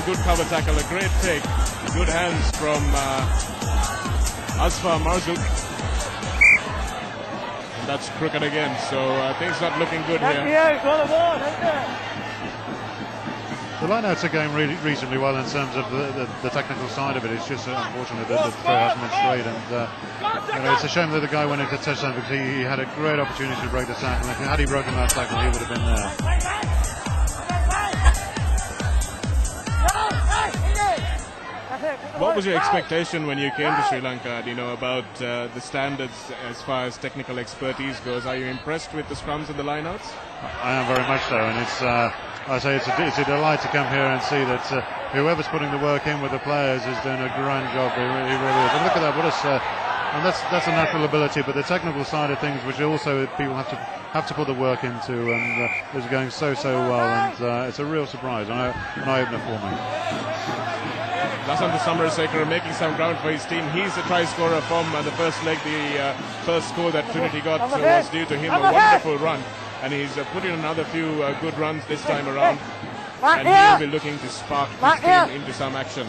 good cover tackle, a great take. Good hands from Asfar Marzouk. And that's crooked again, so things not looking good here. The lineouts are going really reasonably well in terms of the technical side of it. It's just unfortunate that the throw hasn't been straight, and it's a shame that the guy went into touchdown because he had a great opportunity to break the tackle. And had he broken that tackle, he would have been there. What was your expectation when you came to Sri Lanka, about the standards as far as technical expertise goes? Are you impressed with the scrums and the lineouts? I am very much so, and I say it's a delight to come here and see that whoever's putting the work in with the players is doing a grand job. He really is. And look at that, and that's a natural ability, but the technical side of things, which also people have to put the work into, and is going so well, and it's a real surprise, an eye-opener for me. Lasantha Samarasekara making some ground for his team. He's the try scorer from the first leg. The first score that Trinity got was due to him. A wonderful run, and he's put in another few good runs this time around, and he'll be looking to spark his team into some action.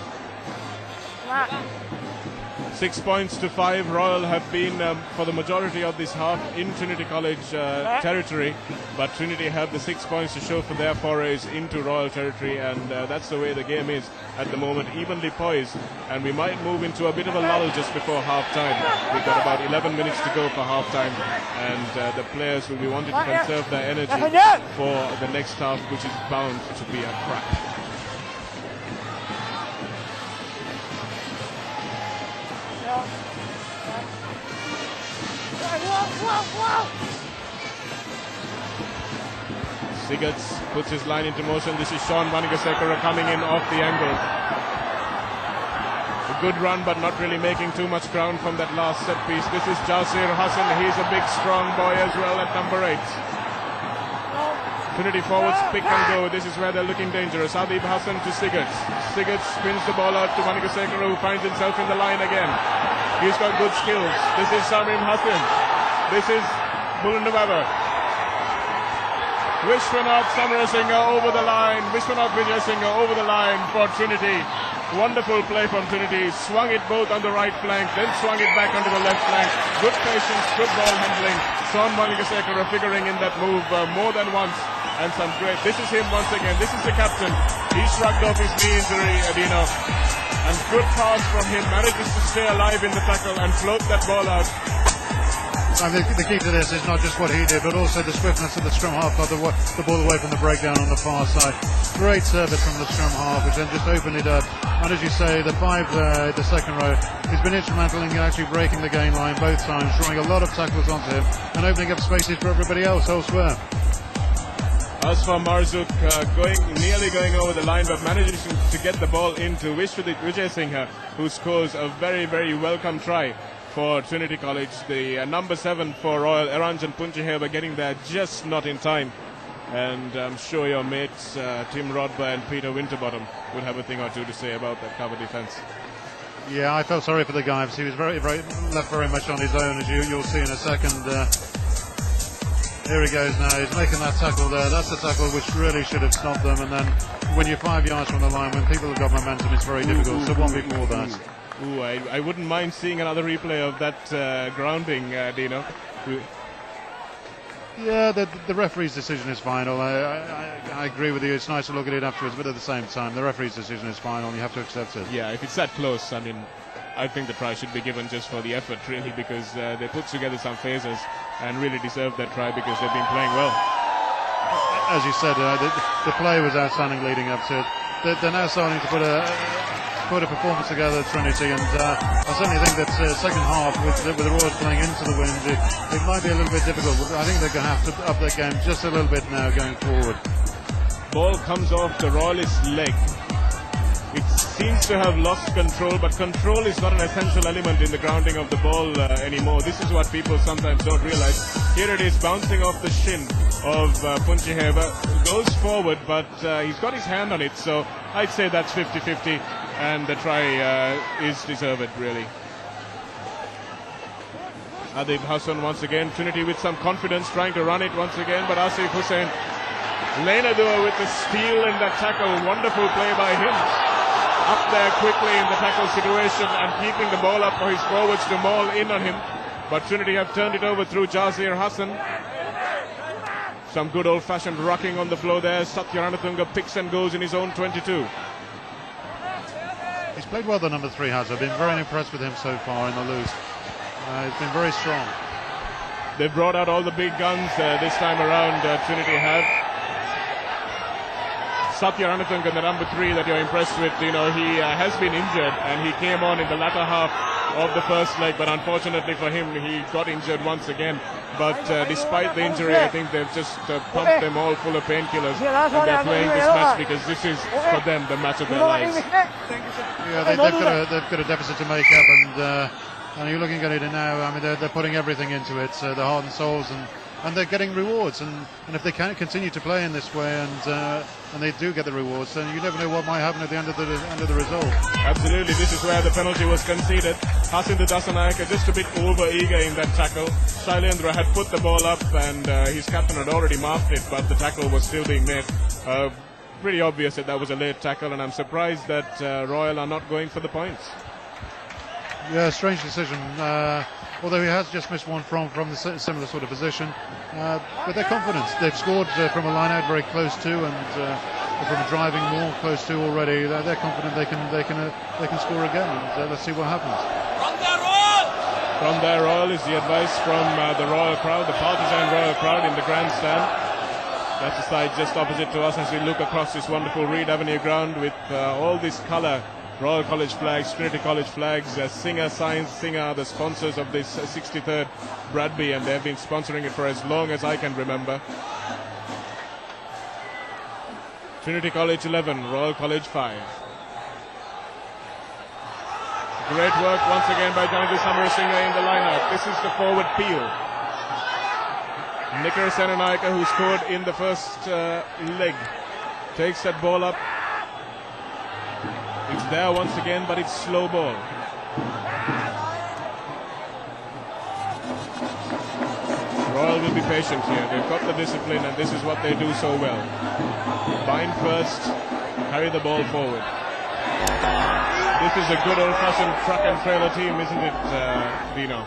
6 points to 5. Royal have been for the majority of this half in Trinity College territory, but Trinity have the 6 points to show for their forays into Royal territory, and that's the way the game is at the moment, evenly poised, and we might move into a bit of a lull just before half-time. We've got about 11 minutes to go for half-time, and the players will be wanting to conserve their energy for the next half, which is bound to be a crack. Sigurds puts his line into motion. This is Sean Vanigasekara coming in off the angle. A good run, but not really making too much ground from that last set piece. This is Jasir Hassan. He's a big, strong boy as well at number 8. Trinity forwards pick and go. This is where they're looking dangerous. Adib Hassan to Sigurds. Sigurds spins the ball out to Vanigasekara, who finds himself in the line again. He's got good skills. This is Samim Hassan. This is Mulundababa. Vishwanath Samarasinghe over the line. Vishwanath Vijayasinghe over the line for Trinity. Wonderful play from Trinity. Swung it both on the right flank, then swung it back onto the left flank. Good patience, good ball handling. Sean Vanigasekara figuring in that move more than once. And some great. This is him once again. This is the captain. He shrugged off his knee injury, Adino. And good pass from him. Manages to stay alive in the tackle and float that ball out. And the key to this is not just what he did, but also the swiftness of the scrum half got the ball away from the breakdown on the far side. Great service from the scrum half, which then just opened it up. And as you say, the 5 there, the second row, he's been instrumental in actually breaking the gain line both times, drawing a lot of tackles onto him and opening up spaces for everybody else elsewhere. Asfar Marzouk nearly going over the line, but managing to get the ball into Vishwanath Vijayasinghe, who scores a very, very welcome try for Trinity College. The number 7 for Royal, Eranjan Punchiheba, getting there just not in time. And I'm sure your mates Tim Rodber and Peter Winterbottom would have a thing or two to say about that cover defence. Yeah, I felt sorry for the guy because he was left very much on his own, as you'll see in a second. Here he goes now, he's making that tackle there. That's the tackle which really should have stopped them, and then when you're 5 yards from the line, when people have got momentum, it's very difficult. So one before that. I wouldn't mind seeing another replay of that grounding, Dino. Yeah, the referee's decision is final. I agree with you, it's nice to look at it afterwards, but at the same time, the referee's decision is final, you have to accept it. Yeah, if it's that close, I mean, I think the try should be given just for the effort, really, because they put together some phases and really deserve that try because they've been playing well. As you said, the play was outstanding leading up to it. They're now starting to put a performance together, Trinity, and I certainly think that second half with the Royals playing into the wind, it might be a little bit difficult, but I think they're going to have to up their game just a little bit now going forward. Ball comes off the Royalist leg. It seems to have lost control, but control is not an essential element in the grounding of the ball anymore. This is what people sometimes don't realize. Here it is bouncing off the shin of Punchiheba. Goes forward, but he's got his hand on it, so I'd say that's 50-50, and the try is deserved, really. Adib Hassan once again. Trinity with some confidence trying to run it once again, but Asif Hussain Lenadua with the steal in that tackle. Wonderful play by him. Up there quickly in the tackle situation and keeping the ball up for his forwards to maul in on him. But Trinity have turned it over through Jazir Hassan. Some good old-fashioned rocking on the floor there. Satya Ranatunga picks and goes in his own 22. He's played well, the number 3 has. I've been very impressed with him so far in the loose. He's been very strong. They've brought out all the big guns this time around. Trinity have. Satya Ranatunga, the number 3 that you're impressed with, he has been injured and he came on in the latter half of the first leg, but unfortunately for him, he got injured once again. But despite the injury, I think they've just pumped them all full of painkillers, and they're playing this match because this is, for them, the match of their lives. Yeah, they've got a deficit to make up, and you're looking at it now. I mean, they're putting everything into it, their heart and souls, and they're getting rewards. And if they can continue to play in this way, and they do get the rewards, then you never know what might happen at the end of the result. Absolutely, this is where the penalty was conceded. Hasindu Dasanayake just a bit over eager in that tackle. Shailendra had put the ball up, and his captain had already marked it, but the tackle was still being made. Pretty obvious that was a late tackle, and I'm surprised that Royal are not going for the points. Yeah, strange decision. Although he has just missed one from the similar sort of position, but they're confident. They've scored from a line out very close to, and from a driving more close to already. They're confident they can score again. And let's see what happens. From there, Royal is the advice from the Royal crowd, the partisan Royal crowd in the grandstand. That's the side just opposite to us as we look across this wonderful Reed Avenue ground with all this colour. Royal College flags, Trinity College flags, Singer, Science Singer are the sponsors of this 63rd Bradby, and they've been sponsoring it for as long as I can remember. Trinity College 11, Royal College 5. Great work once again by Janadu Samarasinghe in the lineup. This is the forward peel. Nikara Senanaika, who scored in the first leg, takes that ball up. It's there once again, but it's slow ball. Royal will be patient here. They've got the discipline, and this is what they do so well. Bind first, carry the ball forward. This is a good old-fashioned truck and trailer team, isn't it, Dino?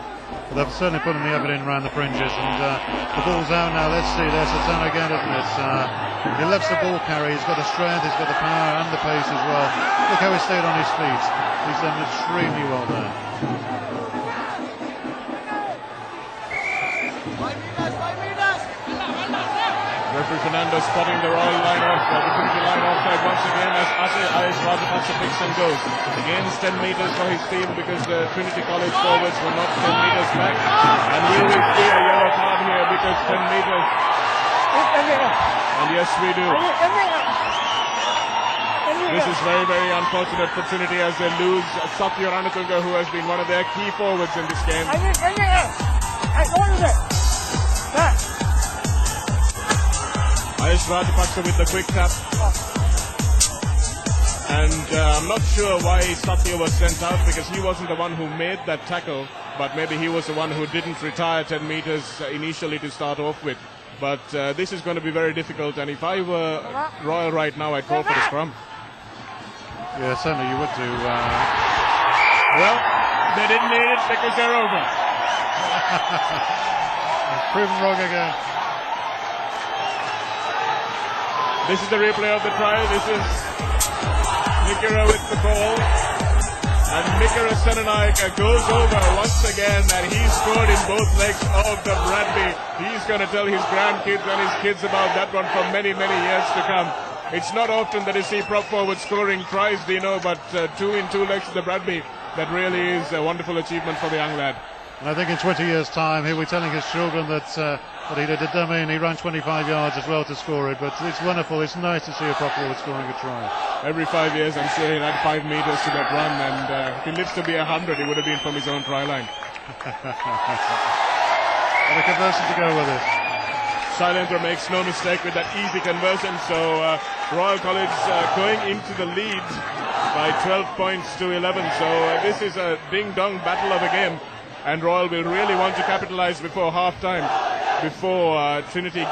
Well, they've certainly put the effort in around the fringes, and the ball's out now. Let's see, there's Satana again, isn't it? He loves the ball carry. He's got the strength, he's got the power and the pace as well. Look how he stayed on his feet. He's done extremely well there. Referee Fernando spotting the Royal line off, the Trinity line offside once again as Ayush Rajapaksa picks and goes. Again, 10 meters for his team because the Trinity College forwards were not 10 meters back. And we will see a yellow card here because 10 meters. And yes, we do. This is very, very unfortunate for Trinity as they lose Satya Ranatunga, who has been one of their key forwards in this game. Ayush Rajapaksa with the quick tap. And I'm not sure why Satya was sent out, because he wasn't the one who made that tackle, but maybe he was the one who didn't retire 10 meters initially to start off with. But this is going to be very difficult, and if I were Royal right now, I'd call for the scrum. Yeah, certainly you would do. Well, they didn't need it because they're over. Proven wrong again. This is the replay of the trial. This is Nikara with the ball. And Nikara Senanaika goes over once again, and he scored in both legs of the Bradby. He's going to tell his grandkids and his kids about that one for many, many years to come. It's not often that you see prop forward scoring tries, Dino, but 2 in 2 legs of the Bradby. That really is a wonderful achievement for the young lad. And I think in 20 years' time, he'll be telling his children that he did a dummy and he ran 25 yards as well to score it. But it's wonderful. It's nice to see a prop forward scoring a try. Every 5 years, I'm sure he'll add 5 meters to that run. And if he lives to be 100, it would have been from his own try line. What a conversion to go with it. Shailendra makes no mistake with that easy conversion. So Royal College going into the lead by 12 points to 11. So this is a ding-dong battle of a game. And Royal will really want to capitalize before half-time, before Trinity